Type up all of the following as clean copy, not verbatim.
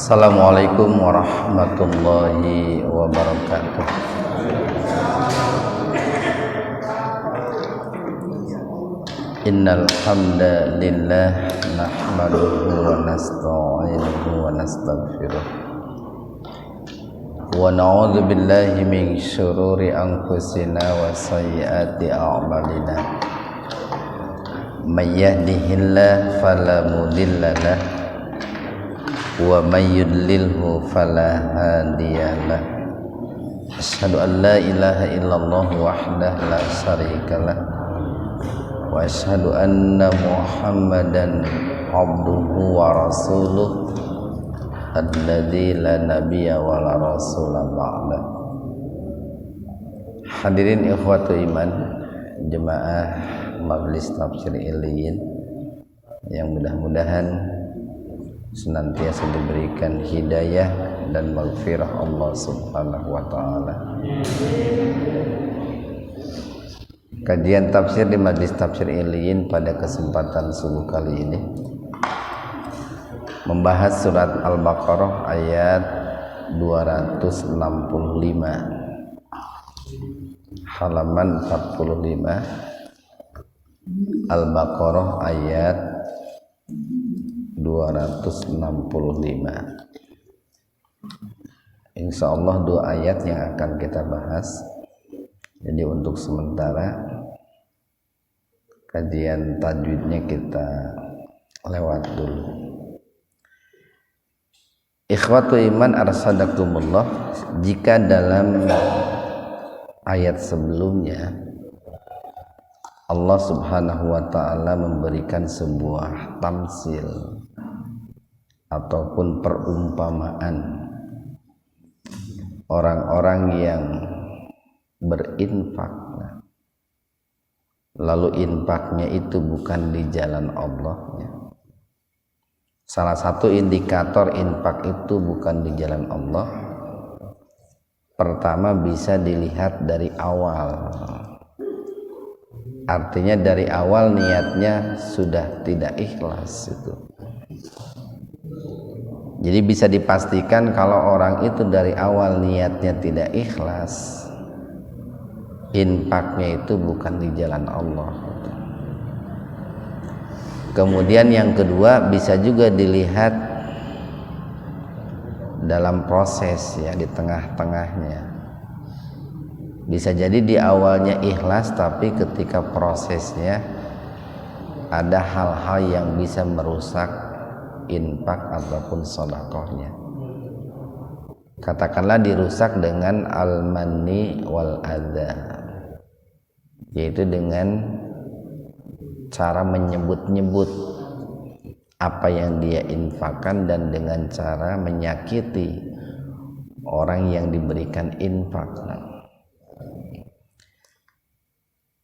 Assalamualaikum warahmatullahi wabarakatuh. Innal hamdalillah nahmaduhu wa nasta'inuhu wa nastaghfiruh wa na'udzu billahi min syururi anfusina wa sayyiati a'malina. May yahdihillahu fala mudilla lahu wa may yudlilhu fala hadiyalah. Asyhadu an la ilaha illallah wahdahu la syarikalah wa asyhadu anna Muhammadan abduhu wa rasuluh alladzi la nabiyya wa la rasula ba'da. Hadirin ikhwatu iman, jemaah Majelis Tafsir Iliyin yang mudah-mudahan senantiasa diberikan hidayah dan maghfirah Allah Subhanahu wa taala. Kajian tafsir di Majelis Tafsir Iliyin pada kesempatan subuh kali ini membahas surat Al-Baqarah ayat 265 halaman 45. Al-Baqarah ayat 265. Insya Allah dua ayat yang akan kita bahas. Jadi untuk sementara kajian tajwidnya kita lewat dulu. Ikhwatu iman arsadakumullah, jika dalam ayat sebelumnya Allah Subhanahu wa ta'ala memberikan sebuah tamsil ataupun perumpamaan orang-orang yang berinfak, lalu infaknya itu bukan di jalan Allah. Salah satu indikator infak itu bukan di jalan Allah, pertama bisa dilihat dari awal. Artinya dari awal niatnya sudah tidak ikhlas itu. Jadi bisa dipastikan kalau orang itu dari awal niatnya tidak ikhlas, infaknya itu bukan di jalan Allah. Kemudian yang kedua bisa juga dilihat dalam proses, ya, di tengah-tengahnya. Bisa jadi di awalnya ikhlas, tapi ketika prosesnya ada hal-hal yang bisa merusak infak ataupun sedekahnya. Katakanlah dirusak dengan al-manni wal adza, yaitu dengan cara menyebut-nyebut apa yang dia infakkan dan dengan cara menyakiti orang yang diberikan infak.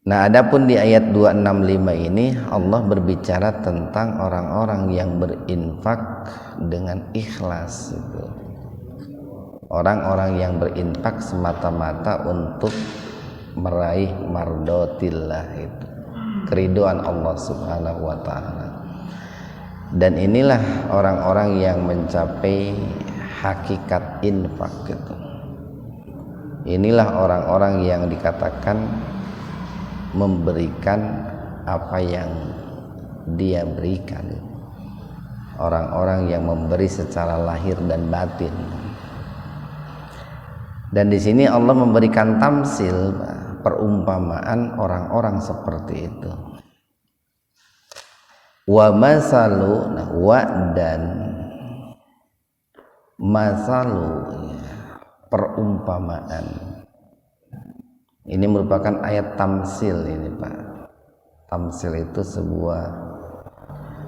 Nah, adapun di ayat 265 ini Allah berbicara tentang orang-orang yang berinfak dengan ikhlas itu. Orang-orang yang berinfak semata-mata untuk meraih mardotillah itu, keriduan Allah Subhanahu wa taala. Dan inilah orang-orang yang mencapai hakikat infak itu. Inilah orang-orang yang dikatakan memberikan apa yang dia berikan, orang-orang yang memberi secara lahir dan batin. Dan di sini Allah memberikan tamsil, perumpamaan orang-orang seperti itu. Wa masalu, wa dan masalu, perumpamaan. Ini merupakan ayat tamsil ini, Pak. Tamsil itu sebuah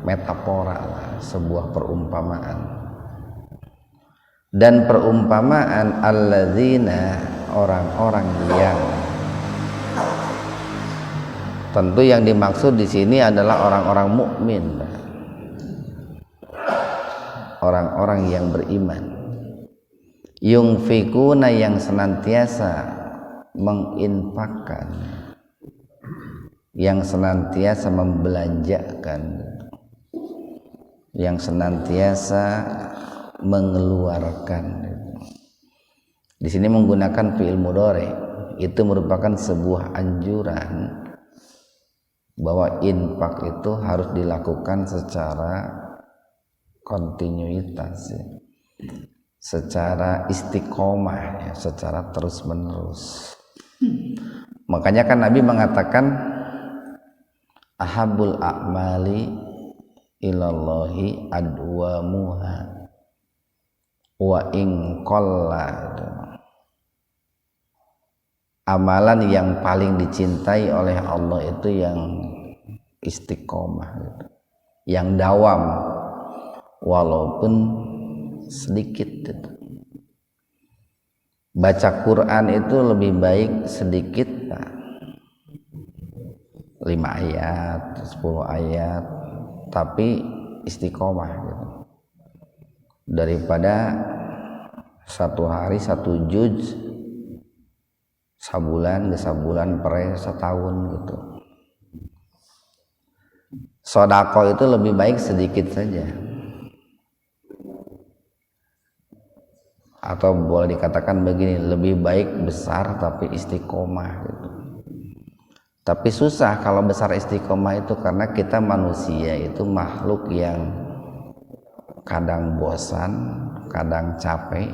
metafora, sebuah perumpamaan. Dan perumpamaan alladzina, orang-orang yang, tentu yang dimaksud di sini adalah orang-orang mukmin, orang-orang yang beriman. Yungfikuna, yang senantiasa menginfakkan, yang senantiasa membelanjakan, yang senantiasa mengeluarkan. Di sini menggunakan fi'il mudhari, itu merupakan sebuah anjuran bahwa infak itu harus dilakukan secara kontinuitas, secara istiqomah, secara terus menerus. Makanya kan Nabi mengatakan ahabul a'mali ilallahi adwamuha wa in qalla. Amalan yang paling dicintai oleh Allah itu yang istiqomah, yang dawam walaupun sedikit. Baca Quran itu lebih baik sedikit, 5 ayat, 10 ayat, tapi istiqomah gitu, daripada satu hari 1 juz sabulan ke sabulan per setahun gitu. Sodako itu lebih baik sedikit saja, atau boleh dikatakan begini, lebih baik besar tapi istiqomah gitu. Tapi susah kalau besar istiqomah itu, karena kita manusia itu makhluk yang kadang bosan, kadang capek,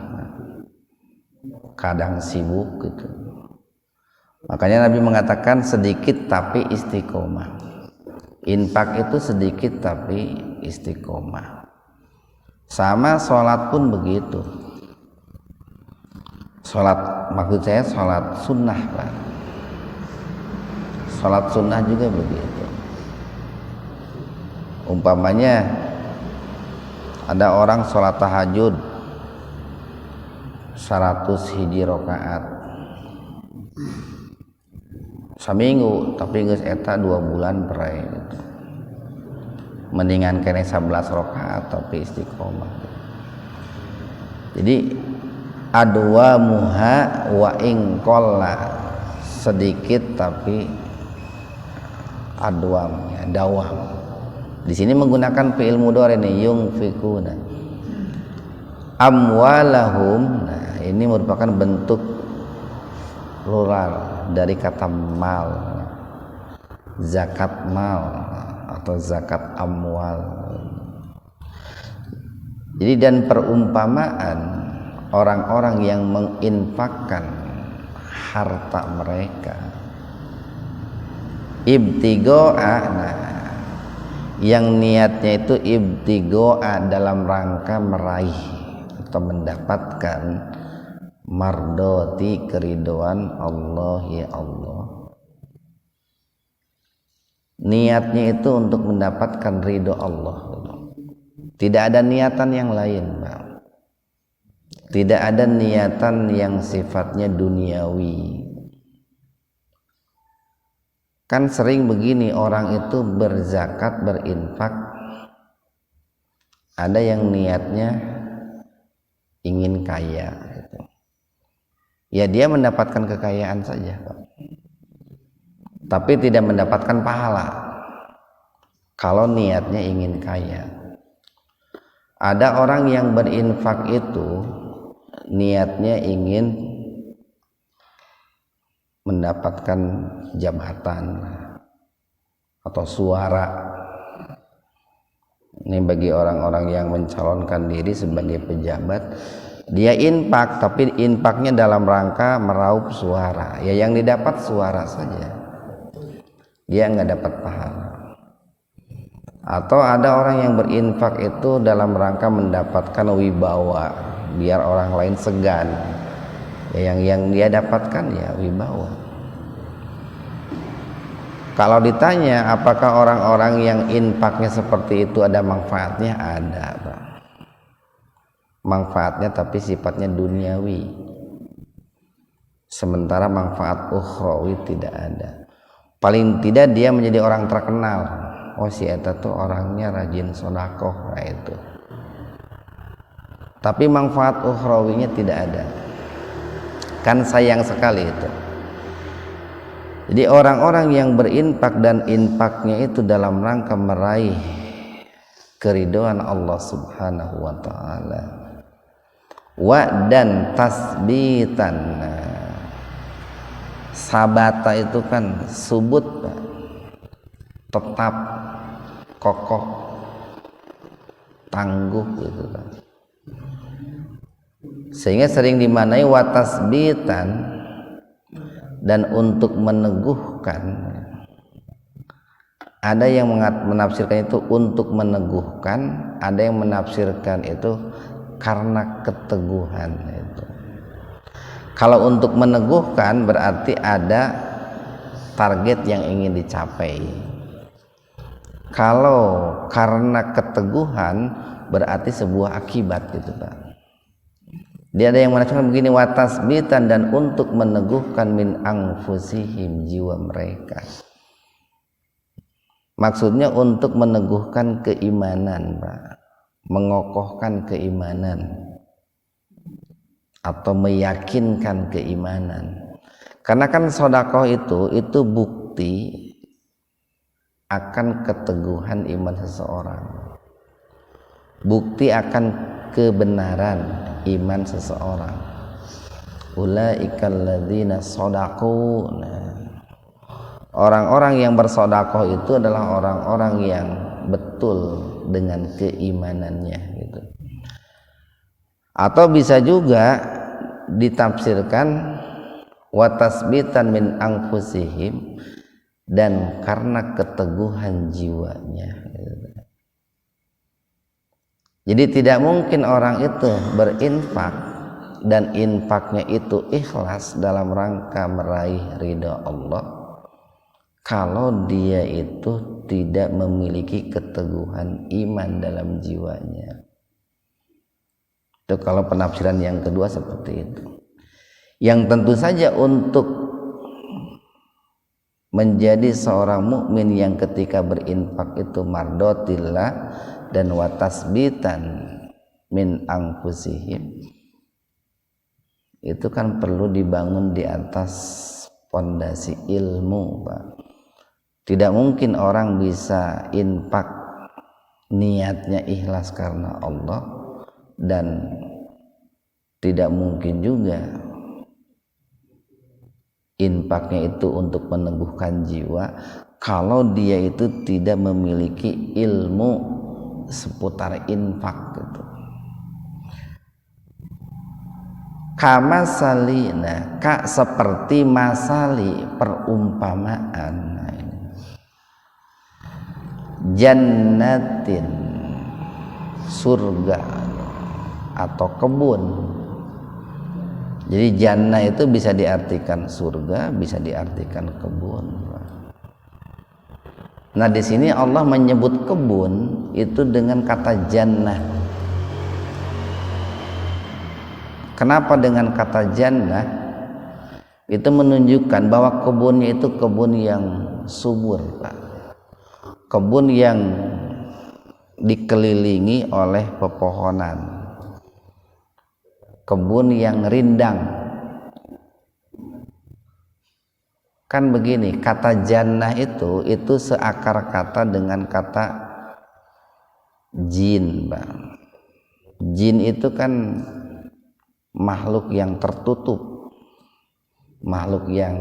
kadang sibuk gitu. Makanya Nabi mengatakan sedikit tapi istiqomah. Infak itu sedikit tapi istiqomah. Sama sholat pun begitu. Sholat, maksud saya sholat sunnah, Pak. Sholat sunnah juga begitu. Umpamanya ada orang sholat tahajud 100 hiji rakaat saminggu, tapi geus eta 2 bulan perai gitu. Mendingan kene 11 rakaat tapi istiqomah. Jadi adwa muha wa in qalla, sedikit tapi adwam, ya, dawam. Di sini menggunakan fi'il mudhari ini, yunfikuna amwalahum. Nah, ini merupakan bentuk plural dari kata mal, zakat mal atau zakat amwal. Jadi dan perumpamaan orang-orang yang menginfakkan harta mereka ibtigo'a, nah, yang niatnya itu ibtigo'a dalam rangka meraih atau mendapatkan mardoti, keridoan Allah, ya Allah. Niatnya itu untuk mendapatkan ridho Allah. Tidak ada niatan yang lain, Pak. Tidak ada niatan yang sifatnya duniawi. Kan sering begini, orang itu berzakat, berinfak, ada yang niatnya ingin kaya gitu. Ya dia mendapatkan kekayaan saja, Pak, tapi tidak mendapatkan pahala kalau niatnya ingin kaya. Ada orang yang berinfak itu niatnya ingin mendapatkan jabatan atau suara. Ini bagi orang-orang yang mencalonkan diri sebagai pejabat, dia infak, tapi infaknya dalam rangka meraup suara. Ya yang didapat suara saja, dia nggak dapat pahala. Atau ada orang yang berinfak itu dalam rangka mendapatkan wibawa, biar orang lain segan. Ya, yang dia dapatkan ya wibawa. Kalau ditanya apakah orang-orang yang infaknya seperti itu ada manfaatnya, ada, Pak. Manfaatnya tapi sifatnya duniawi, sementara manfaat ukhrawi tidak ada. Paling tidak dia menjadi orang terkenal, oh si eta tuh orangnya rajin sedekah, nah itu. Tapi manfaat ukhrawinya tidak ada. Kan sayang sekali itu. Jadi orang-orang yang berinfak dan infaknya itu dalam rangka meraih keridhaan Allah Subhanahu wa taala, wa dan tasbitan. Sabata itu kan subut, tetap, kokoh, tangguh gitu kan. Sehingga sering dimaknai wa tasbitan, dan untuk meneguhkan. Ada yang menafsirkan itu untuk meneguhkan, ada yang menafsirkan itu karena keteguhan itu. Kalau untuk meneguhkan berarti ada target yang ingin dicapai. Kalau karena keteguhan berarti sebuah akibat gitu Pak. Dia ada yang menafsirkan begini, wa tasbitan, dan untuk meneguhkan min anfusihim, jiwa mereka. Maksudnya untuk meneguhkan keimanan, Pak. Mengokohkan keimanan atau meyakinkan keimanan. Karena kan sedekah itu bukti akan keteguhan iman seseorang. Bukti akan kebenaran iman seseorang. Ulaikal ladzina shadaqu. Orang-orang yang bersedekah itu adalah orang-orang yang betul dengan keimanannya gitu. Atau bisa juga ditafsirkan wa tasbitan min anfusihim, dan karena keteguhan jiwanya gitu. Jadi tidak mungkin orang itu berinfak dan infaknya itu ikhlas dalam rangka meraih ridha Allah kalau dia itu tidak memiliki keteguhan iman dalam jiwanya. Itu kalau penafsiran yang kedua seperti itu. Yang tentu saja untuk menjadi seorang mukmin yang ketika berinfak itu mardotillah dan watasbitan min anfusihim, itu kan perlu dibangun di atas pondasi ilmu, Pak. Tidak mungkin orang bisa infak niatnya ikhlas karena Allah, dan tidak mungkin juga infaknya itu untuk meneguhkan jiwa kalau dia itu tidak memiliki ilmu seputar infak gitu. Kama salina, kak seperti masali, perumpamaan jannatin, surga atau kebun. Jadi jannah itu bisa diartikan surga, bisa diartikan kebun. Nah di sini Allah menyebut kebun itu dengan kata jannah. Kenapa dengan kata jannah? Itu menunjukkan bahwa kebunnya itu kebun yang subur, Pak. Kebun yang dikelilingi oleh pepohonan, kebun yang rindang. Kan begini, kata jannah itu seakar kata dengan kata jin, Bang. Jin itu kan makhluk yang tertutup, makhluk yang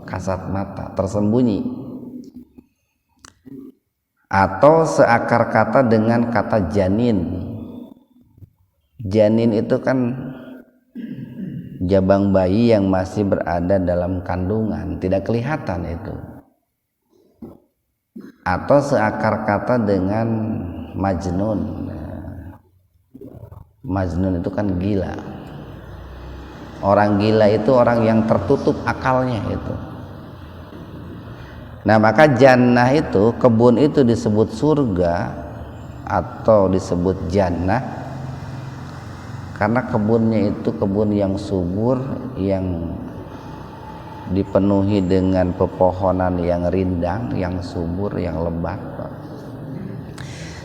kasat mata, tersembunyi. Atau seakar kata dengan kata janin. Janin itu kan jabang bayi yang masih berada dalam kandungan, tidak kelihatan itu. Atau seakar kata dengan majnun. Majnun itu kan gila. Orang gila itu orang yang tertutup akalnya itu. Nah maka jannah itu, kebun itu disebut surga atau disebut jannah karena kebunnya itu kebun yang subur, yang dipenuhi dengan pepohonan yang rindang, yang subur, yang lebat, Pak.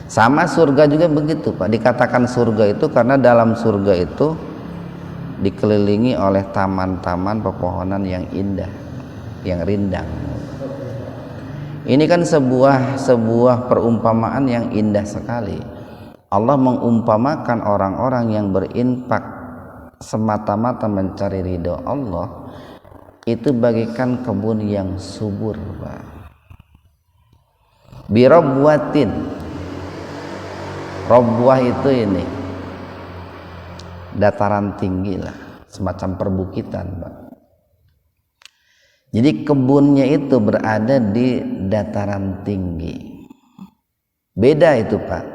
Sama surga juga begitu, Pak. Dikatakan surga itu karena dalam surga itu dikelilingi oleh taman-taman pepohonan yang indah, yang rindang. Ini kan sebuah perumpamaan yang indah sekali. Allah mengumpamakan orang-orang yang berinfak semata-mata mencari ridho Allah, itu bagikan kebun yang subur, Pak. Birabwatin, rabwah itu ini dataran tinggi lah, semacam perbukitan, Pak. Jadi kebunnya itu berada di dataran tinggi. Beda itu, Pak.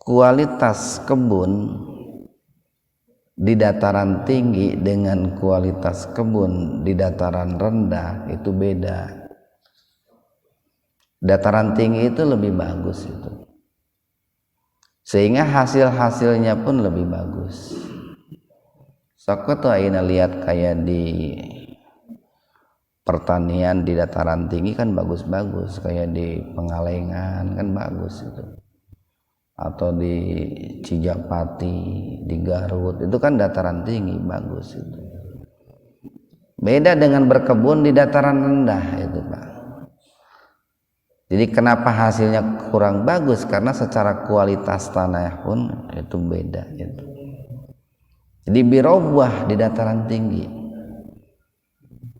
Kualitas kebun di dataran tinggi dengan kualitas kebun di dataran rendah itu beda. Dataran tinggi itu lebih bagus itu, sehingga hasil-hasilnya pun lebih bagus. Sokoto aina lihat kayak di pertanian di dataran tinggi kan bagus-bagus, kayak di Pengalengan kan bagus itu, atau di Cijapati, di Garut, itu kan dataran tinggi bagus itu. Beda dengan berkebun di dataran rendah itu, Pak. Jadi kenapa hasilnya kurang bagus? Karena secara kualitas tanah pun itu beda gitu. Jadi birobwah di dataran tinggi.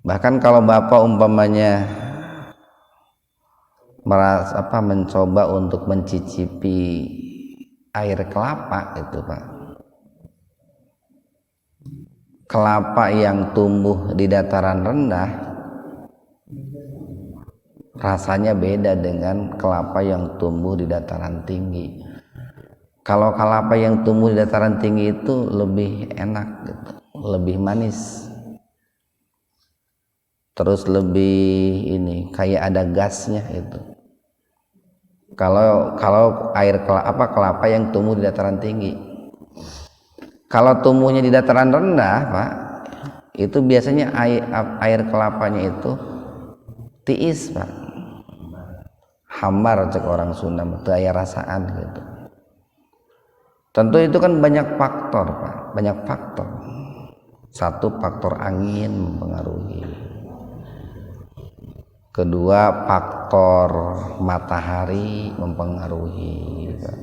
Bahkan kalau Bapak umpamanya mencoba untuk mencicipi air kelapa itu, Pak. Kelapa yang tumbuh di dataran rendah rasanya beda dengan kelapa yang tumbuh di dataran tinggi. Kalau kelapa yang tumbuh di dataran tinggi itu lebih enak gitu, lebih manis, terus lebih ini kayak ada gasnya itu. Kalau air kelapa yang tumbuh di dataran tinggi, kalau tumbuhnya di dataran rendah, Pak, itu biasanya air kelapanya itu tiis, Pak. Hambar cek orang Sunda, daya rasaan gitu. Tentu itu kan banyak faktor, Pak, banyak faktor. Satu, faktor angin mempengaruhi. Kedua, faktor matahari mempengaruhi, Pak.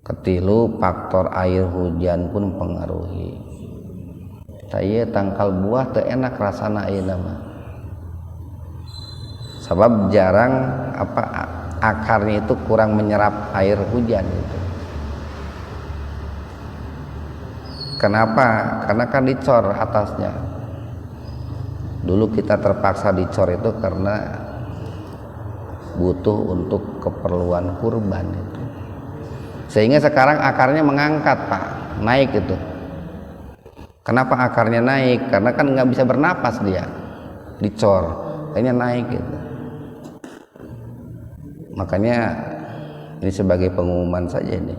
Ketilu, faktor air hujan pun mempengaruhi. Saya tangkal buah teu enak rasana ayeuna mah. Sebab jarang akarnya itu kurang menyerap air hujan itu. Kenapa? Karena kan dicor atasnya. Dulu kita terpaksa dicor itu karena butuh untuk keperluan kurban itu. Sehingga sekarang akarnya mengangkat, Pak, naik itu. Kenapa akarnya naik? Karena kan nggak bisa bernapas dia, dicor, akhirnya naik gitu. Makanya ini sebagai pengumuman saja ini.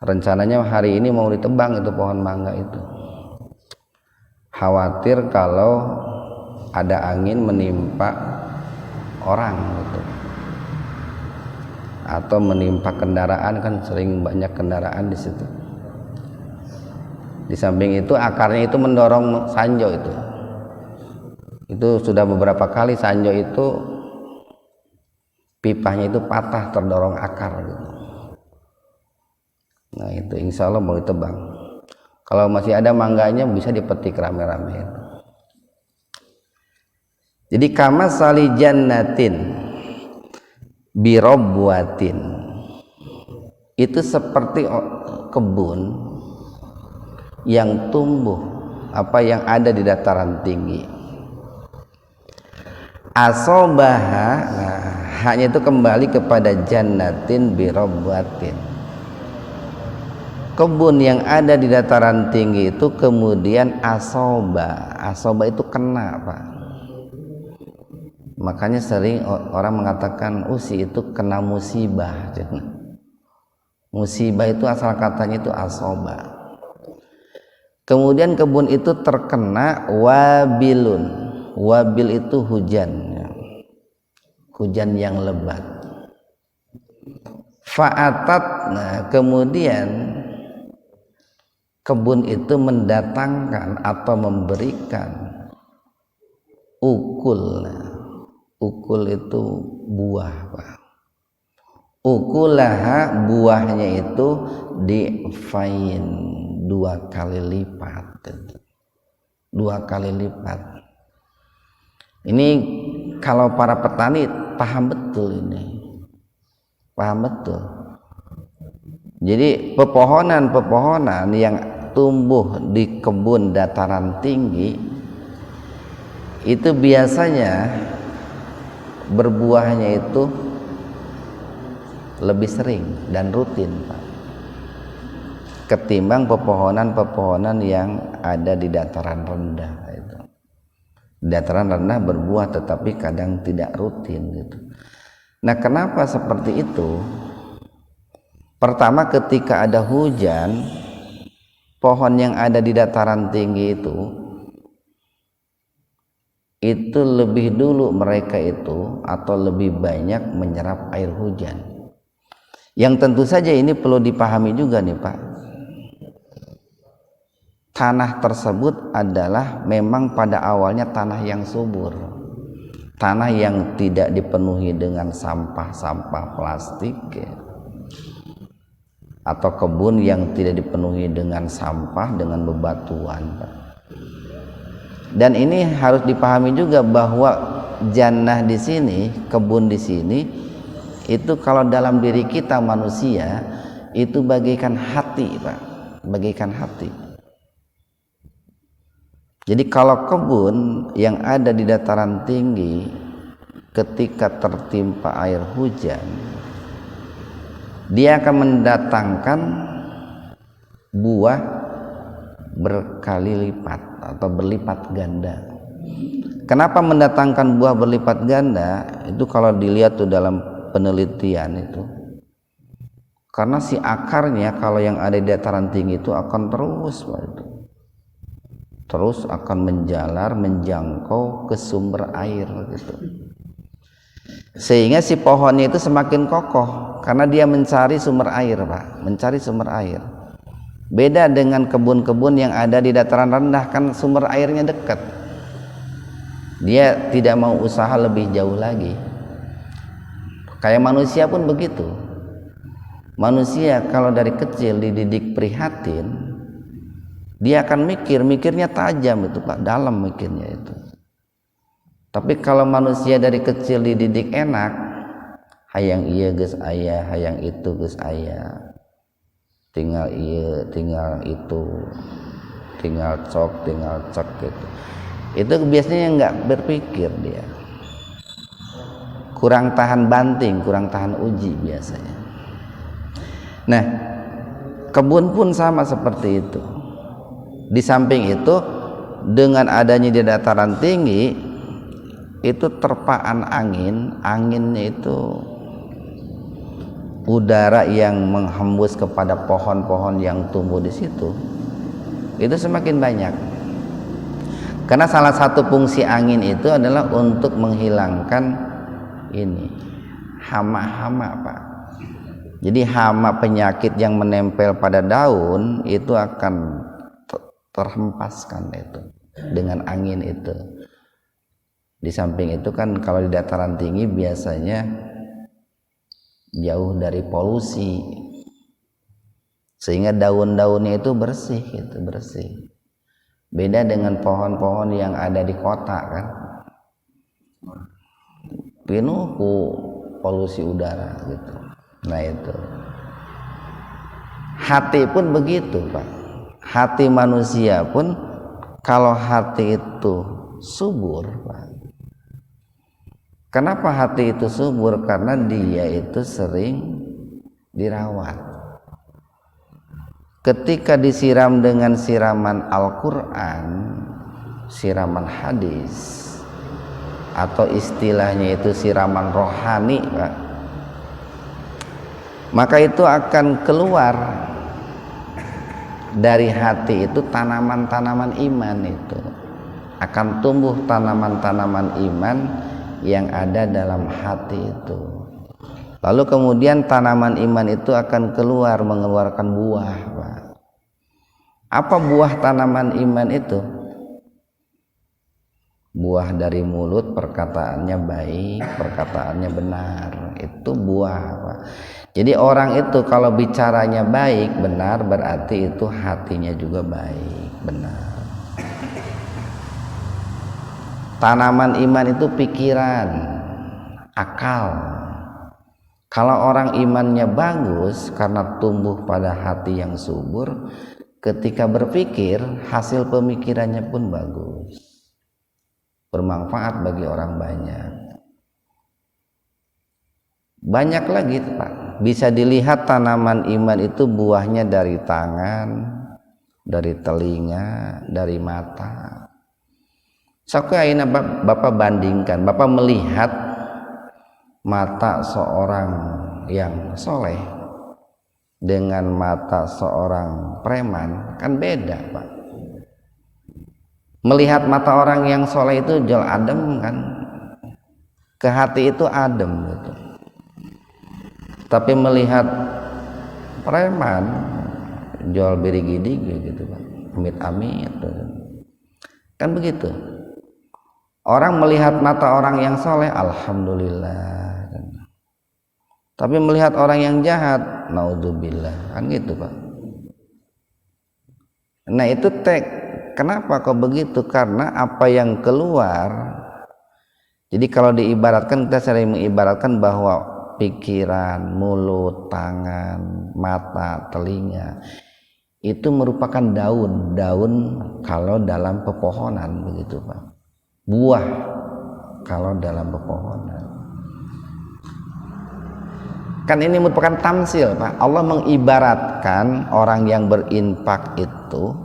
Rencananya hari ini mau ditebang itu pohon mangga itu. Khawatir kalau ada angin menimpa orang gitu, atau menimpa kendaraan, kan sering banyak kendaraan di situ. Di samping itu akarnya itu mendorong sanjo itu. Itu sudah beberapa kali sanjo itu pipahnya itu patah terdorong akar gitu. Nah itu insya Allah mau ditebang. Kalau masih ada mangganya bisa dipetik rame-rame. Jadi kama sali jannatin birobwatin, itu seperti kebun yang tumbuh yang ada di dataran tinggi. Asobaha, nah, hanya itu kembali kepada jannatin birobwatin, kebun yang ada di dataran tinggi itu kemudian asoba itu kena, Pak. Makanya sering orang mengatakan usi itu kena musibah. Musibah itu asal katanya itu asoba. Kemudian kebun itu terkena wabilun. Wabil itu hujan, hujan yang lebat. Fa'atat, nah kemudian kebun itu mendatangkan atau memberikan ukul. Ukul itu buah, Pak. ukulaha buahnya itu difain 2 kali lipat, 2 kali lipat. Ini kalau para petani paham betul ini, paham betul. Jadi pepohonan yang tumbuh di kebun dataran tinggi itu biasanya berbuahnya itu lebih sering dan rutin, Pak, ketimbang pepohonan-pepohonan yang ada di dataran rendah itu. Dataran rendah berbuah tetapi kadang tidak rutin gitu. Nah, kenapa seperti itu? Pertama, ketika ada hujan, pohon yang ada di dataran tinggi itu lebih dulu mereka itu atau lebih banyak menyerap air hujan. Yang tentu saja ini perlu dipahami juga nih, Pak. Tanah tersebut adalah memang pada awalnya tanah yang subur, tanah yang tidak dipenuhi dengan sampah-sampah plastik ya, atau kebun yang tidak dipenuhi dengan sampah, dengan bebatuan, Pak. Dan ini harus dipahami juga bahwa jannah di sini, kebun di sini itu kalau dalam diri kita manusia itu bagaikan hati, Pak, bagaikan hati. Jadi kalau kebun yang ada di dataran tinggi ketika tertimpa air hujan, dia akan mendatangkan buah berkali lipat atau berlipat ganda. Kenapa mendatangkan buah berlipat ganda? Itu kalau dilihat tuh dalam penelitian itu, karena si akarnya kalau yang ada di dataran tinggi itu akan terus akan menjalar menjangkau ke sumber air gitu, sehingga si pohonnya itu semakin kokoh karena dia mencari sumber air, Pak, mencari sumber air. Beda dengan kebun-kebun yang ada di dataran rendah, kan sumber airnya dekat, dia tidak mau usaha lebih jauh lagi. Kayak manusia pun begitu. Manusia kalau dari kecil dididik prihatin, dia akan mikirnya tajam itu, Pak, dalam mikirnya itu. Tapi kalau manusia dari kecil dididik enak, hayang iya geus aya, hayang itu geus aya, tinggal iya, tinggal itu, tinggal cek gitu. Itu biasanya nggak berpikir, dia kurang tahan banting, kurang tahan uji biasanya. Nah, kebun pun sama seperti itu. Di samping itu, dengan adanya di dataran tinggi itu terpaan anginnya itu udara yang menghembus kepada pohon-pohon yang tumbuh di situ itu semakin banyak. Karena salah satu fungsi angin itu adalah untuk menghilangkan ini hama-hama, Pak. Jadi hama penyakit yang menempel pada daun itu akan terhempaskan itu dengan angin itu. Di samping itu kan kalau di dataran tinggi biasanya jauh dari polusi, sehingga daun-daunnya itu bersih, beda dengan pohon-pohon yang ada di kota kan, penuh polusi udara gitu. Nah itu hati pun begitu, Pak. Hati manusia pun kalau hati itu subur, Pak. Kenapa hati itu subur? Karena dia itu sering dirawat. Ketika disiram dengan siraman Al-Quran, siraman hadis, atau istilahnya itu siraman rohani, Pak, maka itu akan keluar dari hati itu tanaman-tanaman iman, itu akan tumbuh tanaman-tanaman iman yang ada dalam hati itu. Lalu kemudian tanaman iman itu akan keluar mengeluarkan buah, Pak. Apa buah tanaman iman itu? Buah dari mulut, perkataannya baik, perkataannya benar, itu buah, Pak. Jadi orang itu kalau bicaranya baik, benar, berarti itu hatinya juga baik, benar. Tanaman iman itu pikiran, akal. Kalau orang imannya bagus karena tumbuh pada hati yang subur, ketika berpikir hasil pemikirannya pun bagus, bermanfaat bagi orang banyak. Banyak lagi, Pak. Bisa dilihat tanaman iman itu buahnya dari tangan, dari telinga, dari mata. Sakayana Bapak bandingkan, Bapak melihat mata seorang yang soleh dengan mata seorang preman, kan beda, Pak. Melihat mata orang yang soleh itu jual adem, kan, ke hati itu adem gitu. Tapi melihat preman jual birigidi gitu, Pak, amit-amit gitu. Kan begitu. Orang melihat mata orang yang soleh, alhamdulillah. Tapi melihat orang yang jahat, naudzubillah, kan gitu, Pak. Nah itu kenapa kok begitu? Karena apa yang keluar. Jadi kalau diibaratkan, kita sering mengibaratkan bahwa pikiran, mulut, tangan, mata, telinga itu merupakan daun kalau dalam pepohonan, begitu, Pak. Buah kalau dalam pepohonan. Kan ini merupakan tamsil, Pak. Allah mengibaratkan orang yang berinfak itu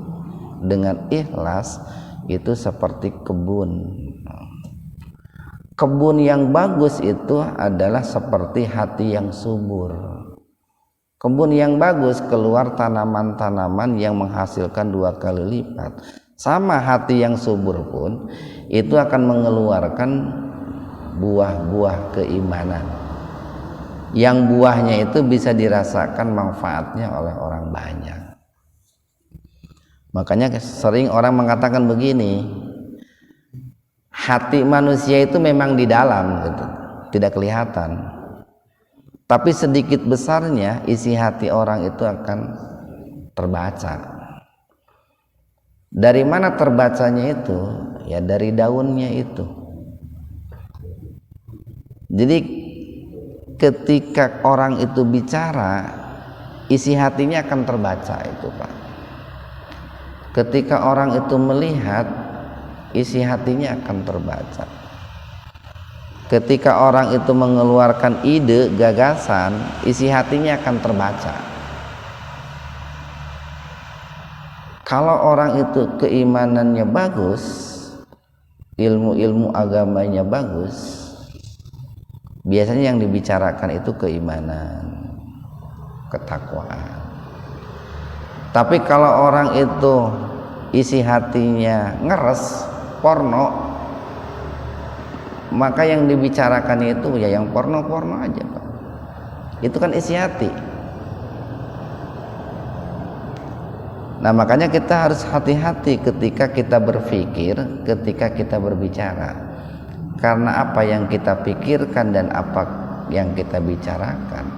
dengan ikhlas itu seperti kebun. Kebun yang bagus itu adalah seperti hati yang subur. Kebun yang bagus keluar tanaman-tanaman yang menghasilkan 2 kali lipat. Sama hati yang subur pun itu akan mengeluarkan buah-buah keimanan. Yang buahnya itu bisa dirasakan manfaatnya oleh orang banyak. Makanya sering orang mengatakan begini, hati manusia itu memang di dalam gitu, tidak kelihatan. Tapi sedikit besarnya isi hati orang itu akan terbaca. Dari mana terbacanya itu? Ya dari daunnya itu. Jadi ketika orang itu bicara, isi hatinya akan terbaca itu, Pak. Ketika orang itu melihat, isi hatinya akan terbaca. Ketika orang itu mengeluarkan ide, gagasan, isi hatinya akan terbaca. Kalau orang itu keimanannya bagus, ilmu-ilmu agamanya bagus, biasanya yang dibicarakan itu keimanan, ketakwaan. Tapi kalau orang itu isi hatinya ngeres, porno, maka yang dibicarakan itu ya yang porno-porno aja, Pak. Itu kan isi hati. Nah makanya kita harus hati-hati ketika kita berpikir, ketika kita berbicara. Karena apa yang kita pikirkan dan apa yang kita bicarakan,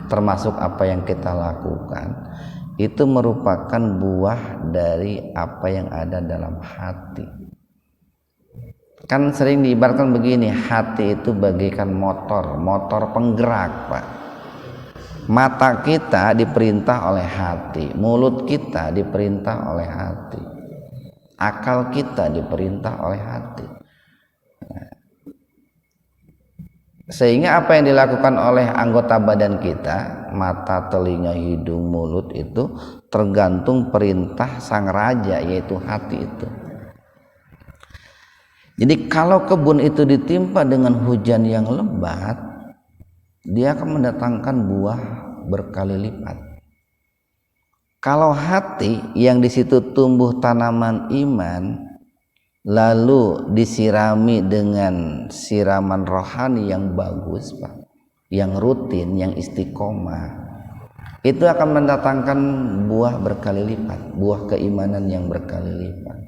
termasuk apa yang kita lakukan, itu merupakan buah dari apa yang ada dalam hati. Kan sering diibaratkan begini, hati itu bagaikan motor penggerak, Pak. Mata kita diperintah oleh hati, mulut kita diperintah oleh hati, akal kita diperintah oleh hati. Sehingga apa yang dilakukan oleh anggota badan kita, mata, telinga, hidung, mulut, itu tergantung perintah sang raja, yaitu hati itu. Jadi kalau kebun itu ditimpa dengan hujan yang lebat, dia akan mendatangkan buah berkali lipat. Kalau hati yang di situ tumbuh tanaman iman, lalu disirami dengan siraman rohani yang bagus, Pak, yang rutin, yang istiqomah, itu akan mendatangkan buah berkali lipat, buah keimanan yang berkali lipat.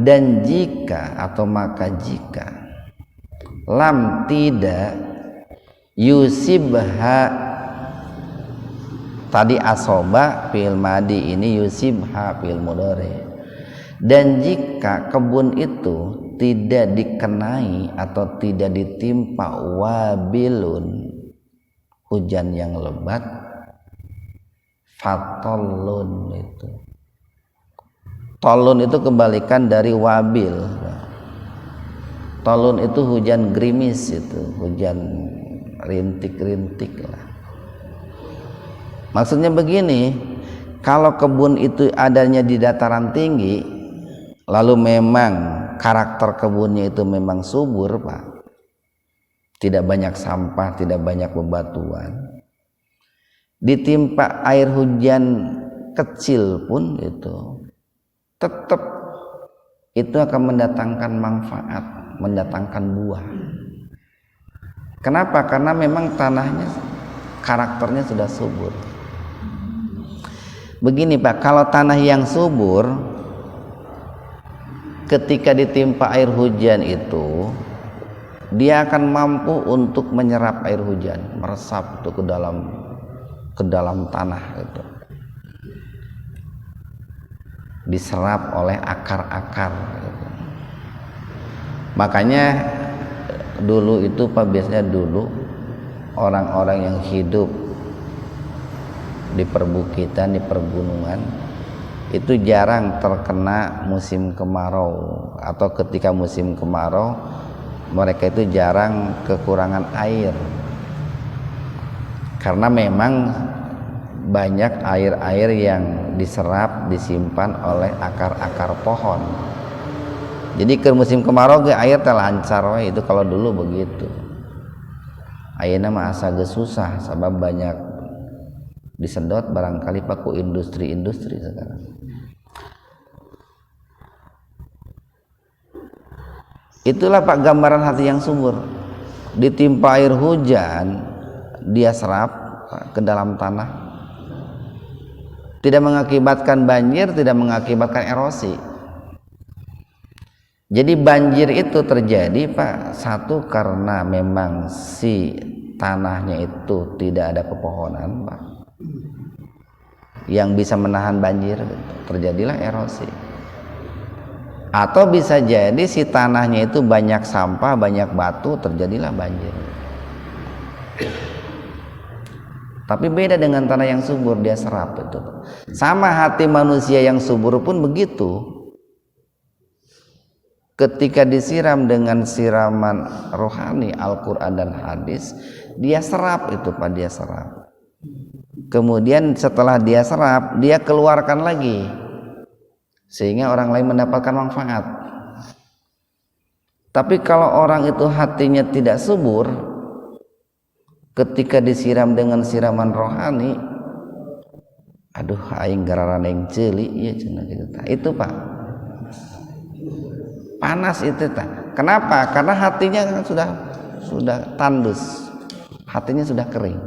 dan jika atau maka jika lam tidak yusibha, tadi asoba fi'il madi, ini yusibha fi'il mudhari. Dan jika kebun itu tidak dikenai atau tidak ditimpa wabilun, hujan yang lebat, fatolun itu. Tolun itu kebalikan dari wabil. Tolun itu hujan gerimis, itu hujan rintik-rintik lah. Maksudnya begini, kalau kebun itu adanya di dataran tinggi, lalu memang karakter kebunnya itu memang subur, Pak, tidak banyak sampah, tidak banyak bebatuan, ditimpa air hujan kecil pun itu tetap itu akan mendatangkan manfaat, mendatangkan buah. Kenapa? Karena memang tanahnya, karakternya sudah subur. Begini Pak, kalau tanah yang subur ketika ditimpa air hujan itu, dia akan mampu untuk menyerap air hujan, meresap itu ke dalam tanah itu, diserap oleh akar-akar gitu. Makanya dulu itu Pak, biasanya dulu orang-orang yang hidup di perbukitan, di pergunungan itu jarang terkena musim kemarau, atau ketika musim kemarau mereka itu jarang kekurangan air, karena memang banyak air-air yang diserap, disimpan oleh akar-akar pohon. Jadi ke musim kemarau ge air teh lancar we, itu kalau dulu begitu. Ayeuna mah asa geus susah sabab banyak disedot barangkali paku industri-industri sekarang. Itulah Pak gambaran hati yang subur. Ditimpa air hujan, dia serap ke dalam tanah. Tidak mengakibatkan banjir, tidak mengakibatkan erosi. Jadi banjir itu terjadi Pak, satu karena memang si tanahnya itu tidak ada pepohonan Pak, yang bisa menahan banjir, terjadilah erosi. Atau bisa jadi si tanahnya itu banyak sampah, banyak batu, terjadilah banjir. Tapi beda dengan tanah yang subur, dia serap itu. Sama hati manusia yang subur pun begitu. Ketika disiram dengan siraman rohani Al-Quran dan hadis, dia serap itu Pak, dia serap. Kemudian setelah dia serap, dia keluarkan lagi, sehingga orang lain mendapatkan manfaat. Tapi kalau orang itu hatinya tidak subur, ketika disiram dengan siraman rohani, aduh aing gararan yang celi ya cenah gitu. Itu Pak, panas itu tak. Kenapa? Karena hatinya kan sudah tandus, hatinya sudah kering,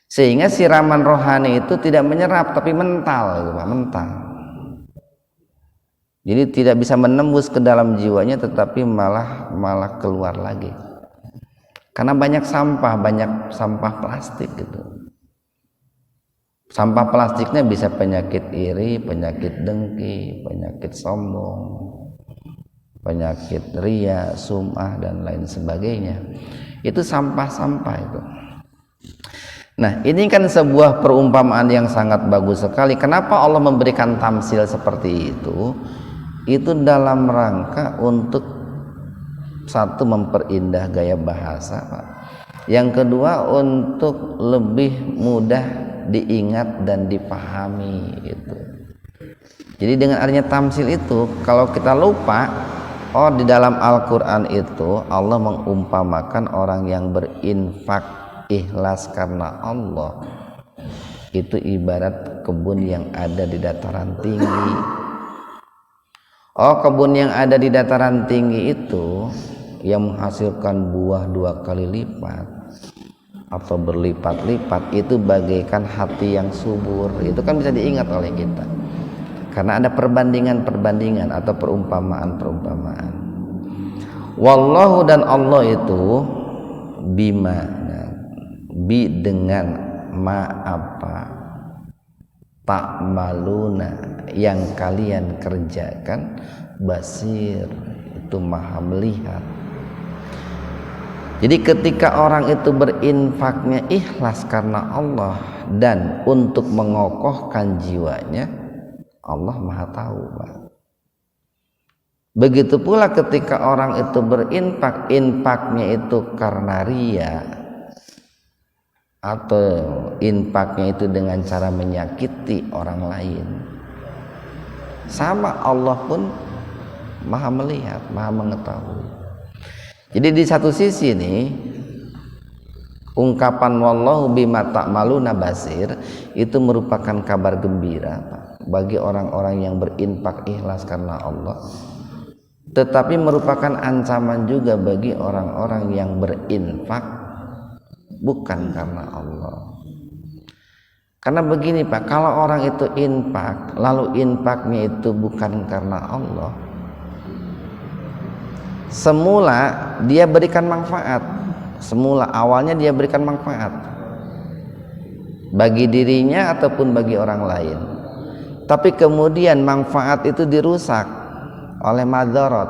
sehingga siraman rohani itu tidak menyerap tapi mental gitu Pak, mental. Jadi tidak bisa menembus ke dalam jiwanya, tetapi malah keluar lagi. Karena banyak sampah plastik gitu. Sampah plastiknya bisa penyakit iri, penyakit dengki, penyakit sombong, penyakit ria, sum'ah dan lain sebagainya. Itu sampah-sampah itu. Nah, ini kan sebuah perumpamaan yang sangat bagus sekali. Kenapa Allah memberikan tamsil seperti itu? Itu dalam rangka untuk satu, memperindah gaya bahasa Pak. Yang kedua, untuk lebih mudah diingat dan dipahami gitu. Jadi dengan adanya tamsil itu, kalau kita lupa, oh di dalam Al-Quran itu Allah mengumpamakan orang yang berinfak ikhlas karena Allah itu ibarat kebun yang ada di dataran tinggi. Oh, kebun yang ada di dataran tinggi itu yang menghasilkan buah 2 kali lipat atau berlipat-lipat, itu bagaikan hati yang subur. Itu kan bisa diingat oleh kita. karena ada perbandingan-perbandingan atau perumpamaan-perumpamaan. Wallahu, dan Allah itu bima, bi dengan ma apa, ta'maluna yang kalian kerjakan, basir itu maha melihat. Jadi ketika orang itu berinfaknya ikhlas karena Allah dan untuk mengokohkan jiwanya, Allah maha tahu, Pak. Begitu pula ketika orang itu berinfak, infaknya itu karena ria atau infaknya itu dengan cara menyakiti orang lain, sama Allah pun maha melihat, maha mengetahui. Jadi di satu sisi nih, ungkapan wallahu bima ta'maluna basir itu merupakan kabar gembira bagi orang-orang yang berinfak ikhlas karena Allah, tetapi merupakan ancaman juga bagi orang-orang yang berinfak bukan karena Allah. Karena begini Pak, kalau orang itu infak lalu infaknya itu bukan karena Allah, semula dia berikan manfaat, semula awalnya dia berikan manfaat bagi dirinya ataupun bagi orang lain, tapi kemudian manfaat itu dirusak oleh madarat.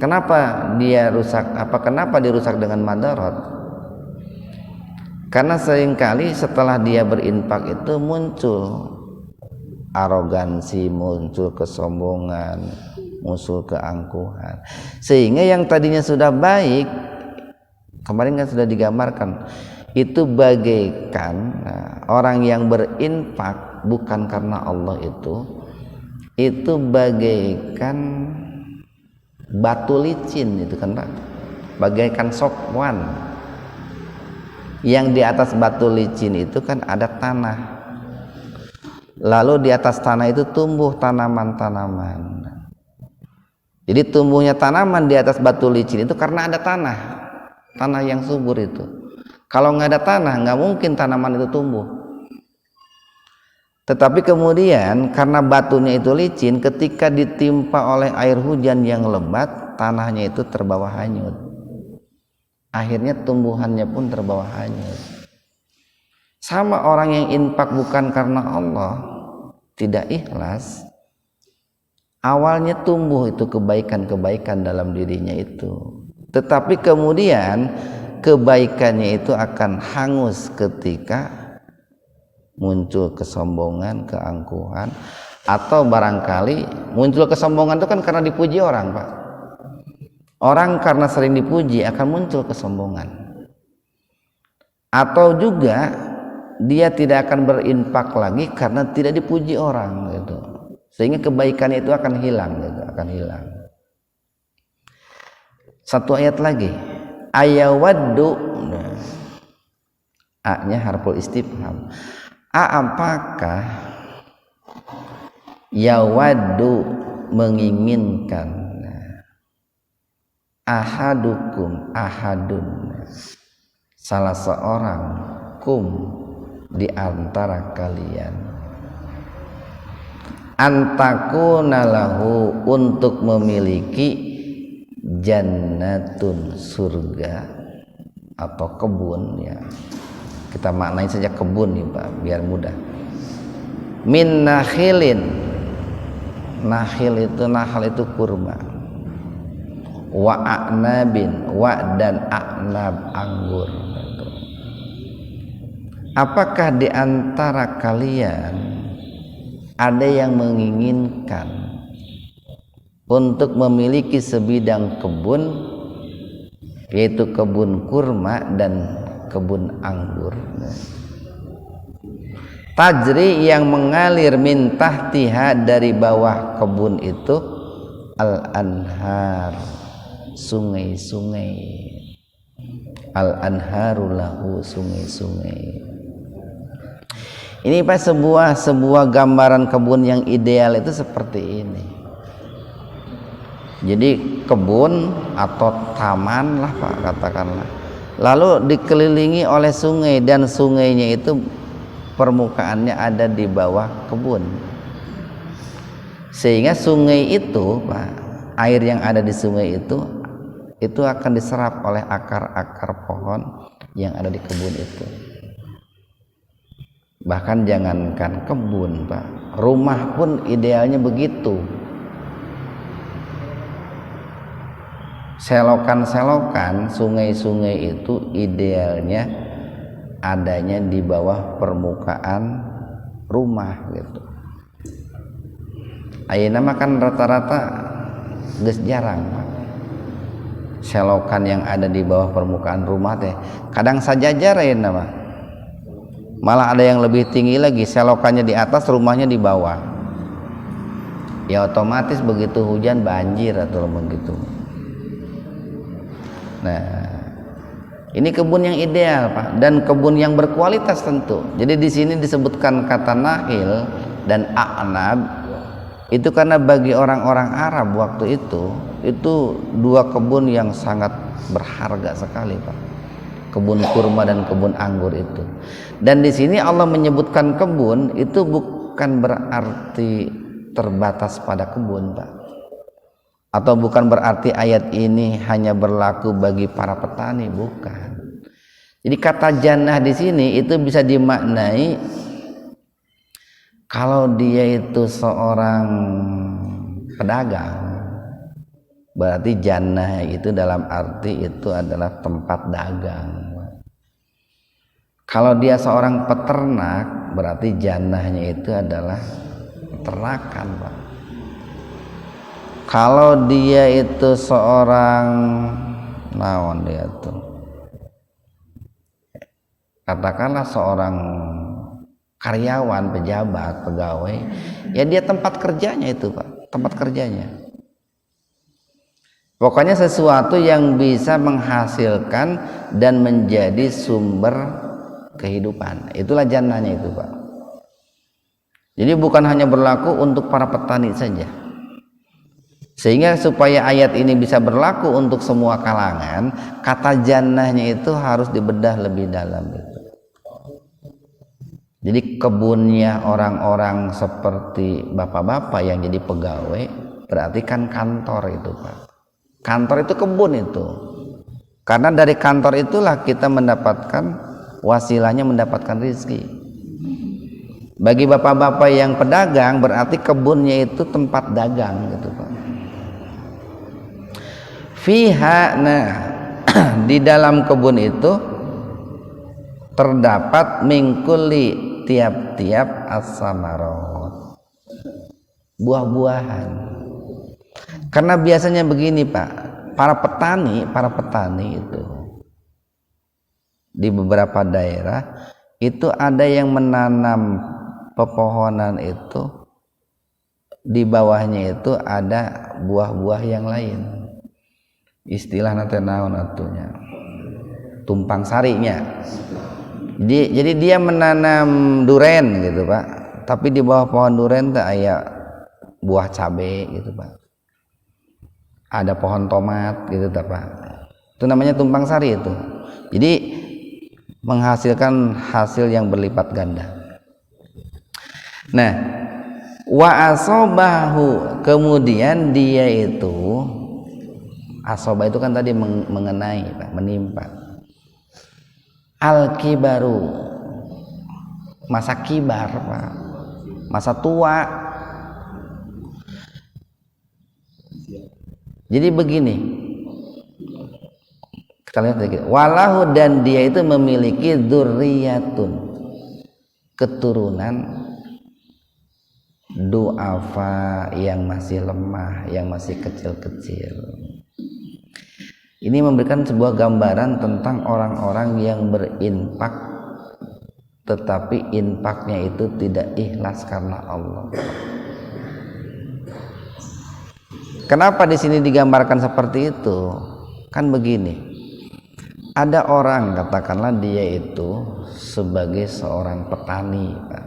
Kenapa dia rusak? Kenapa dirusak dengan madarat? Karena seringkali setelah dia berinfak itu muncul arogansi, muncul kesombongan, muncul keangkuhan, sehingga yang tadinya sudah baik, kemarin kan sudah digambarkan, itu bagaikan orang yang berinfak bukan karena Allah itu bagaikan batu licin, itu kan Pak, bagaikan sokwan yang di atas batu licin itu kan ada tanah, lalu di atas tanah itu tumbuh tanaman-tanaman. Jadi tumbuhnya tanaman di atas batu licin itu karena ada tanah yang subur itu. Kalau nggak ada tanah, nggak mungkin tanaman itu tumbuh. Tetapi kemudian karena batunya itu licin, ketika ditimpa oleh air hujan yang lebat, tanahnya itu terbawa hanyut. Akhirnya tumbuhannya pun terbawa hanyut. Sama orang yang infak bukan karena Allah, tidak ikhlas, awalnya tumbuh itu kebaikan-kebaikan dalam dirinya itu, tetapi kemudian kebaikannya itu akan hangus ketika muncul kesombongan, keangkuhan, atau barangkali muncul kesombongan itu kan karena dipuji orang Pak. Orang karena sering dipuji akan muncul kesombongan, atau juga dia tidak akan berinfak lagi karena tidak dipuji orang gitu, sehingga kebaikan itu akan hilang gitu, akan hilang. Satu ayat lagi, ayawaddu, a-nya harful istifham, apakah, yawaddu menginginkan, ahadukum ahadun salah seorang, kum di antara kalian, antakuna lahu untuk memiliki jannatun surga atau kebun, ya kita maknai saja kebun nih Pak biar mudah, min nakhilin, nakhil itu, nahal itu kurma, wa a'nabin, wa dan a'nab anggur. Apakah di antara kalian ada yang menginginkan untuk memiliki sebidang kebun, yaitu kebun kurma dan kebun anggur, tajri yang mengalir min tahtiha dari bawah kebun itu al-anhar, sungai-sungai, al-anharu lahu, sungai-sungai. Ini Pak sebuah gambaran kebun yang ideal itu seperti ini. Jadi kebun atau taman lah Pak katakanlah, lalu dikelilingi oleh sungai dan sungainya itu permukaannya ada di bawah kebun. sehingga sungai itu Pak, air yang ada di sungai itu akan diserap oleh akar-akar pohon yang ada di kebun itu. Bahkan jangankan kebun Pak, rumah pun idealnya begitu. Selokan-selokan, sungai-sungai itu idealnya adanya di bawah permukaan rumah gitu. Ayeuna mah kan rata-rata geus jarang Pak. Selokan yang ada di bawah permukaan rumah teh kadang sajajar ayeuna mah. Malah ada yang lebih tinggi lagi, selokannya di atas, rumahnya di bawah. Ya otomatis begitu hujan banjir atau begitu. Nah, ini kebun yang ideal Pak, dan kebun yang berkualitas tentu. Jadi di sini disebutkan kata nahil dan a'nab itu karena bagi orang-orang Arab waktu itu dua kebun yang sangat berharga sekali Pak. Kebun kurma dan kebun anggur itu. Dan di sini Allah menyebutkan kebun itu bukan berarti terbatas pada kebun Pak. Atau bukan berarti ayat ini hanya berlaku bagi para petani, bukan. Jadi kata jannah di sini itu bisa dimaknai kalau dia itu seorang pedagang, berarti jannah itu dalam arti itu adalah tempat dagang. Kalau dia seorang peternak, berarti jannahnya itu adalah peternakan Pak. Kalau dia itu seorang naon dia tuh, katakanlah seorang karyawan, pejabat, pegawai, ya dia tempat kerjanya itu Pak, tempat kerjanya. Pokoknya sesuatu yang bisa menghasilkan dan menjadi sumber kehidupan, itulah jannahnya itu Pak. Jadi bukan hanya berlaku untuk para petani saja. Sehingga supaya ayat ini bisa berlaku untuk semua kalangan, kata jannahnya itu harus dibedah lebih dalam itu. Jadi kebunnya orang-orang seperti bapak-bapak yang jadi pegawai, berarti kan kantor itu Pak. Kantor itu kebun itu. Karena dari kantor itulah kita mendapatkan wasilahnya mendapatkan rezeki. Bagi bapak-bapak yang pedagang, berarti kebunnya itu tempat dagang gitu Pak. Fiha, nah di dalam kebun itu terdapat mingkuli tiap-tiap as-samarot, buah-buahan. Karena biasanya begini Pak, para petani itu di beberapa daerah itu ada yang menanam pepohonan itu di bawahnya itu ada buah-buah yang lain. Istilah nanti naon atunya, tumpang sarinya. Jadi dia menanam duren gitu Pak, tapi di bawah pohon duren tuh ada buah cabai gitu Pak, ada pohon tomat gitu Pak. Itu namanya tumpang sari itu. Jadi menghasilkan hasil yang berlipat ganda. Nah, wa asobahu, kemudian dia itu asoba itu kan tadi mengenai Pak, menimpa. Al-kibaru, masa kibar Pak, masa tua. Jadi begini, kita lihat lagi. Walahu, dan dia itu memiliki dzurriyyatun, keturunan du'afa, yang masih lemah, yang masih kecil-kecil. Ini memberikan sebuah gambaran tentang orang-orang yang berinfak tetapi infaknya itu tidak ikhlas karena Allah. Kenapa di sini digambarkan seperti itu? Kan begini, ada orang katakanlah dia itu sebagai seorang petani Pak.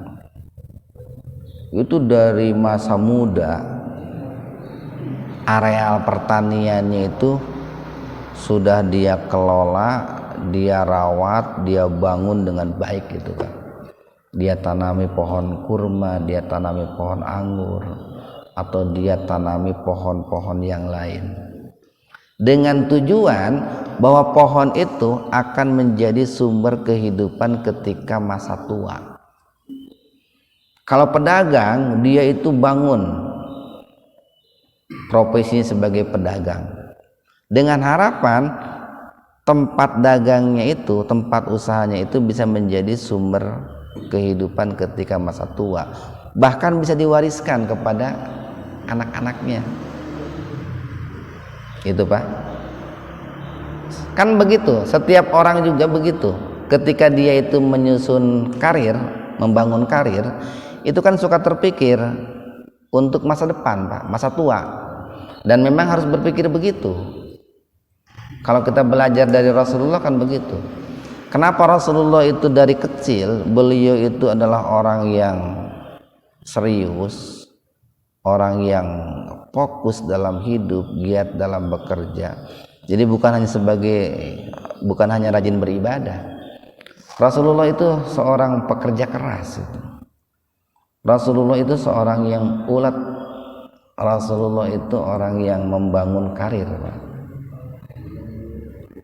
Itu dari masa muda areal pertaniannya itu sudah dia kelola, dia rawat, dia bangun dengan baik gitu kan. Dia tanami pohon kurma, dia tanami pohon anggur, atau dia tanami pohon-pohon yang lain dengan tujuan bahwa pohon itu akan menjadi sumber kehidupan ketika masa tua. Kalau pedagang, dia itu bangun profesinya sebagai pedagang dengan harapan tempat dagangnya itu, tempat usahanya itu bisa menjadi sumber kehidupan ketika masa tua, bahkan bisa diwariskan kepada anak-anaknya. Itu Pak, kan begitu, setiap orang juga begitu. Ketika dia itu menyusun karir, membangun karir, itu kan suka terpikir untuk masa depan Pak, masa tua, dan memang harus berpikir begitu. Kalau kita belajar dari Rasulullah kan begitu. Kenapa Rasulullah itu dari kecil beliau itu adalah orang yang serius, orang yang fokus dalam hidup, giat dalam bekerja. Jadi bukan hanya rajin beribadah. Rasulullah itu seorang pekerja keras itu. Rasulullah itu seorang yang ulet. Rasulullah itu orang yang membangun karir, Pak.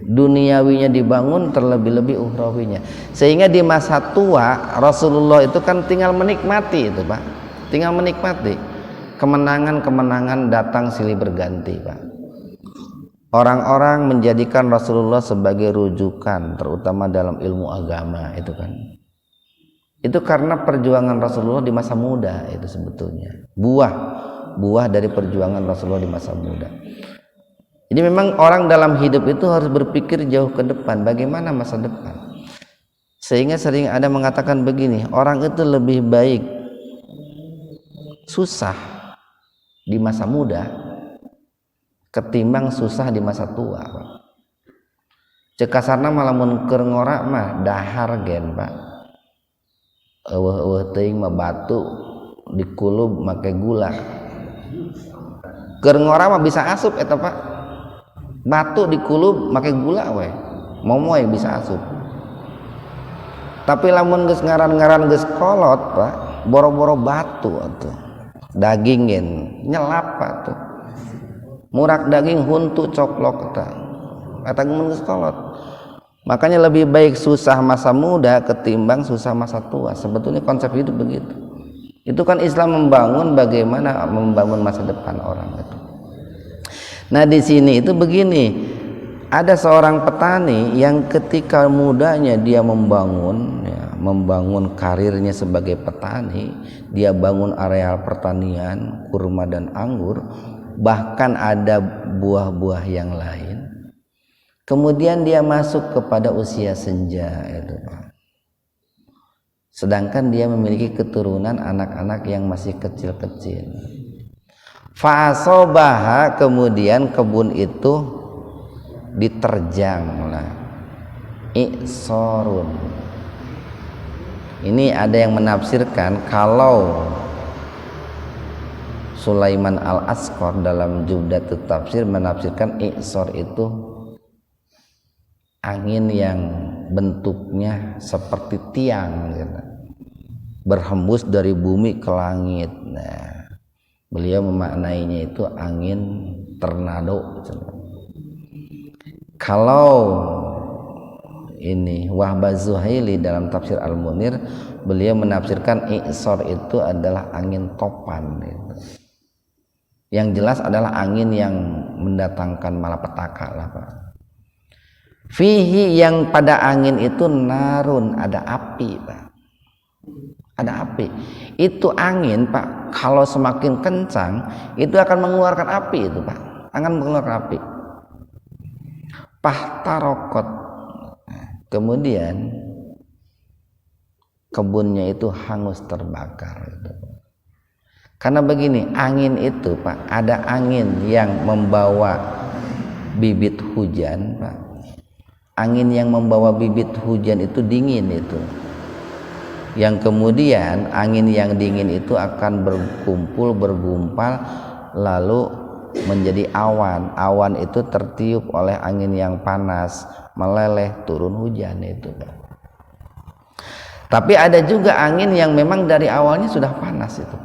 Duniawinya dibangun, terlebih-lebih ukhrawinya. Sehingga di masa tua Rasulullah itu kan tinggal menikmati itu, Pak. Tinggal menikmati. Kemenangan-kemenangan datang silih berganti, Pak. Orang-orang menjadikan Rasulullah sebagai rujukan, terutama dalam ilmu agama itu kan. Itu karena perjuangan Rasulullah di masa muda itu sebetulnya. Buah dari perjuangan Rasulullah di masa muda. Jadi memang orang dalam hidup itu harus berpikir jauh ke depan, bagaimana masa depan. Sehingga sering ada mengatakan begini, orang itu lebih baik susah di masa muda ketimbang susah di masa tua, Pak. Cekasarna malah mun keur ngorak mah dahar gen, Pak. Eueuh teuing mah batu dikulub make gula. Keur ngora mah bisa asup eta Pak. Batu dikulub make gula we. Momoy bisa asup. Tapi lamun geus ngaran-ngaran geus kolot Pak, boro-boro batu atuh. Daging gen nyelap Pak tuh. Murak daging huntu coklok eta. Eta mun geus kolot. Makanya lebih baik susah masa muda ketimbang susah masa tua. Sebetulnya konsep hidup begitu. Itu kan Islam membangun bagaimana membangun masa depan orang itu. Nah di sini itu begini, ada seorang petani yang ketika mudanya dia membangun karirnya sebagai petani, dia bangun areal pertanian kurma dan anggur, bahkan ada buah-buah yang lain. Kemudian dia masuk kepada usia senja itu, Pak. Sedangkan dia memiliki keturunan anak-anak yang masih kecil-kecil. Fa'asobaha, kemudian kebun itu diterjang lah. I'sorun. Ini ada yang menafsirkan kalau Sulaiman Al-Asqar dalam Jumdatut Tafsir menafsirkan i'sor itu angin yang bentuknya seperti tiang gitu, berhembus dari bumi ke langit. Nah, beliau memaknainya itu angin tornado gitu. Kalau ini Wahbah Zuhaili dalam tafsir Al-Munir, beliau menafsirkan i'sor itu adalah angin topan gitu. Yang jelas adalah angin yang mendatangkan malapetaka lah Pak. Fihi, yang pada angin itu narun, ada api Pak. Ada api. Itu angin Pak, kalau semakin kencang itu akan mengeluarkan api itu Pak. Akan mengeluarkan api. Pahtarokot. Kemudian kebunnya itu hangus terbakar itu. Karena begini, angin itu Pak, ada angin yang membawa bibit hujan Pak. Angin yang membawa bibit hujan itu dingin itu. Yang kemudian angin yang dingin itu akan berkumpul, bergumpal, lalu menjadi awan. Awan itu tertiup oleh angin yang panas, meleleh, turun hujan itu. Tapi ada juga angin yang memang dari awalnya sudah panas itu.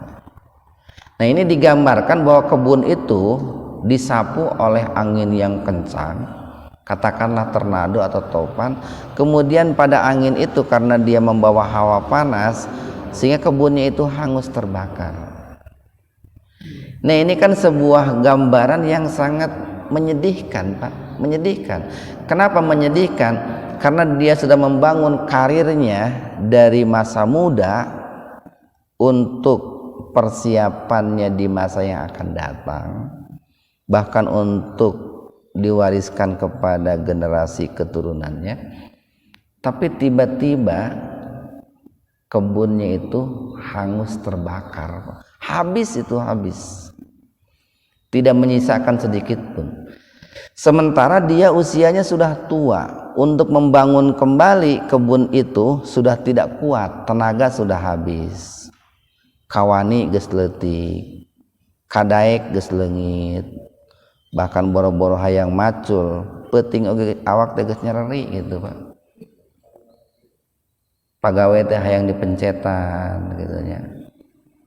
Nah, ini digambarkan bahwa kebun itu disapu oleh angin yang kencang, katakanlah tornado atau topan. Kemudian pada angin itu karena dia membawa hawa panas sehingga kebunnya itu hangus terbakar. Nah, ini kan sebuah gambaran yang sangat menyedihkan, Pak. Menyedihkan. Kenapa menyedihkan? Karena dia sudah membangun karirnya dari masa muda untuk persiapannya di masa yang akan datang, bahkan untuk diwariskan kepada generasi keturunannya. Tapi tiba-tiba kebunnya itu hangus terbakar, habis, tidak menyisakan sedikit pun. Sementara dia usianya sudah tua, untuk membangun kembali kebun itu sudah tidak kuat, tenaga sudah habis. Kawani geus leutik, kadaek geus leungit, bahkan boro-boro hayang macul, peuting oge awak teh geus nyeri gitu, Pak. Pagawe teh hayang dipencetan gitu nya.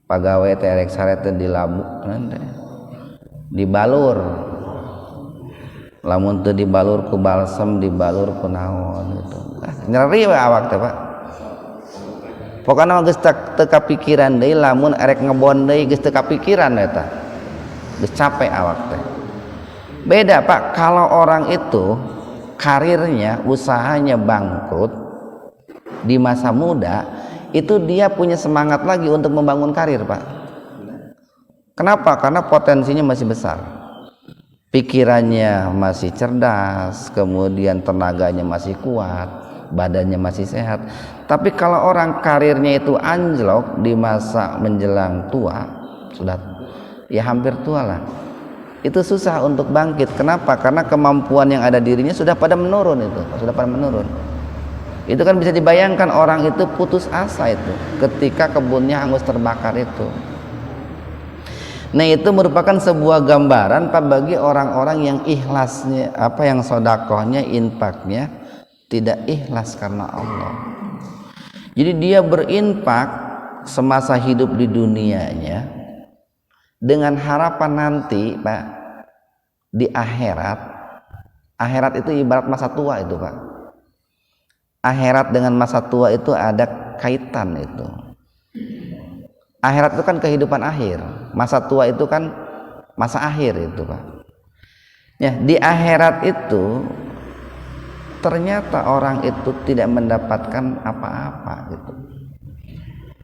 Pagawe teh rek sare teh dilabu teh. Dibalur. Lamun teu dibalur ku balsem, dibalur ku naon gitu. Nyeri we awak teh, Pak. Pokoknya geus teu kapikiran deui lamun arek ngebon deui geus teu kapikiran eta. Geus capek awak teh. Beda, Pak, kalau orang itu karirnya, usahanya bangkrut di masa muda, itu dia punya semangat lagi untuk membangun karir, Pak. Kenapa? Karena potensinya masih besar. Pikirannya masih cerdas, kemudian tenaganya masih kuat, badannya masih sehat. Tapi kalau orang karirnya itu anjlok di masa menjelang tua, sudah ya hampir tua lah, itu susah untuk bangkit. Kenapa? Karena kemampuan yang ada dirinya sudah pada menurun, itu kan bisa dibayangkan orang itu putus asa itu ketika kebunnya hangus terbakar itu. Nah, itu merupakan sebuah gambaran, Pak, bagi orang-orang yang ikhlasnya, yang sodakohnya, infaknya tidak ikhlas karena Allah. Jadi dia berinfak semasa hidup di dunianya dengan harapan nanti, Pak, di akhirat itu ibarat masa tua itu, Pak. Akhirat dengan masa tua itu ada kaitan itu. Akhirat itu kan kehidupan akhir, masa tua itu kan masa akhir itu, Pak. Ya, di akhirat itu ternyata orang itu tidak mendapatkan apa-apa gitu.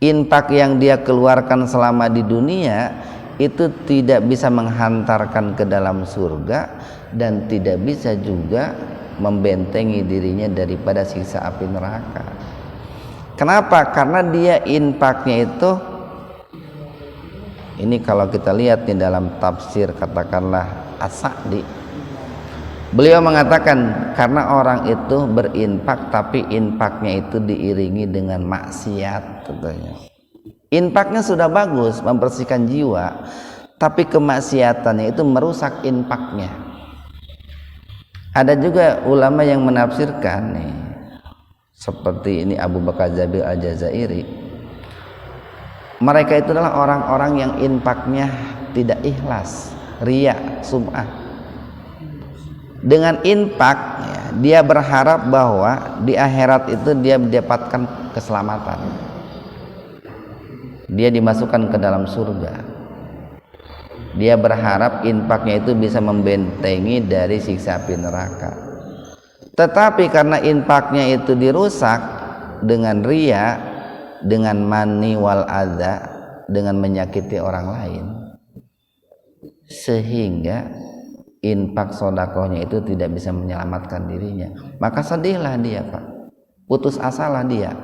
Infak yang dia keluarkan selama di dunia itu tidak bisa menghantarkan ke dalam surga dan tidak bisa juga membentengi dirinya daripada siksa api neraka. Kenapa? Karena dia infaknya itu, ini kalau kita lihat di dalam tafsir katakanlah As-Sa'di, beliau mengatakan karena orang itu berinfak tapi infaknya itu diiringi dengan maksiat katanya. Infaknya sudah bagus membersihkan jiwa, tapi kemaksiatannya itu merusak infaknya. Ada juga ulama yang menafsirkan nih, seperti ini Abu Bakar Jabil Al-Jazairi. Mereka itu adalah orang-orang yang infaknya tidak ikhlas, riya, sum'ah. Dengan infak ya, dia berharap bahwa di akhirat itu dia mendapatkan keselamatan, dia dimasukkan ke dalam surga. Dia berharap infaknya itu bisa membentengi dari siksa api neraka. Tetapi karena infaknya itu dirusak dengan riya, dengan mani wal adza, dengan menyakiti orang lain, sehingga infak sodakohnya itu tidak bisa menyelamatkan dirinya. Maka sedihlah dia, Pak, putus asalah dia,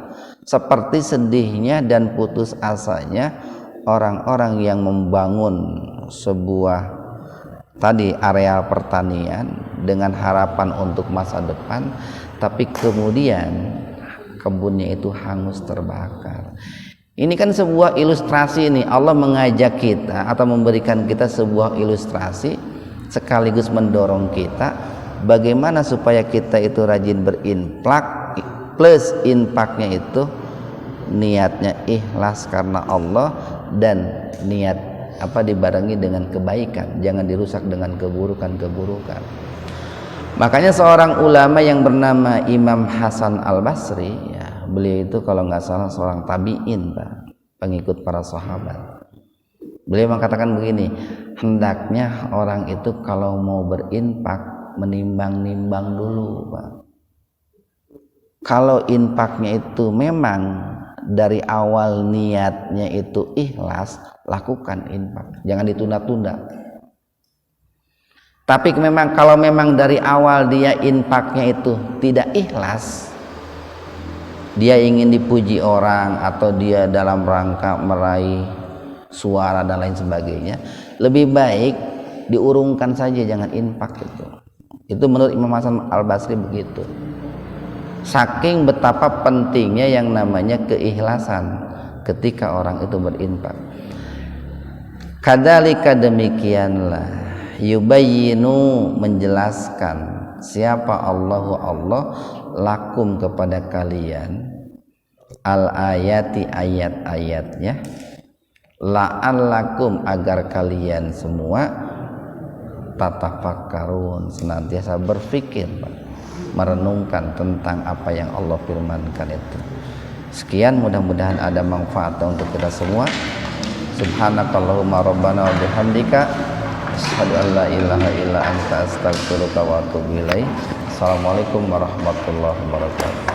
seperti sedihnya dan putus asanya orang-orang yang membangun sebuah tadi areal pertanian dengan harapan untuk masa depan, tapi kemudian kebunnya itu hangus terbakar. Ini kan sebuah ilustrasi nih, Allah mengajak kita atau memberikan kita sebuah ilustrasi sekaligus mendorong kita bagaimana supaya kita itu rajin berinfak, plus infaknya itu niatnya ikhlas karena Allah dan niat dibarengi dengan kebaikan, jangan dirusak dengan keburukan-keburukan. Makanya seorang ulama yang bernama Imam Hasan Al-Basri, ya, beliau itu kalau nggak salah seorang tabi'in, Pak, pengikut para sahabat. Beliau mengatakan begini, hendaknya orang itu kalau mau berinfak menimbang-nimbang dulu, Pak. Kalau infaknya itu memang dari awal niatnya itu ikhlas, lakukan infak, jangan ditunda-tunda. Tapi kalau memang dari awal dia infaknya itu tidak ikhlas, dia ingin dipuji orang atau dia dalam rangka meraih suara dan lain sebagainya, lebih baik diurungkan saja, jangan infak itu. Itu menurut Imam Hasan Al-Basri begitu. Saking betapa pentingnya yang namanya keikhlasan ketika orang itu berinfak. Kadzalika demikianlah yubayyinu menjelaskan siapa Allah lakum kepada kalian al ayati ayat-ayatnya la'allakum agar kalian semua tatafakkarun senantiasa berpikir, merenungkan tentang apa yang Allah firmankan itu. Sekian, mudah-mudahan ada manfaatnya untuk kita semua. Subhanakallahumma rabbana wa bihamdika asyhadu an la ilaha illa anta astaghfiruka wa atubu ilaik. Assalamualaikum warahmatullahi wabarakatuh.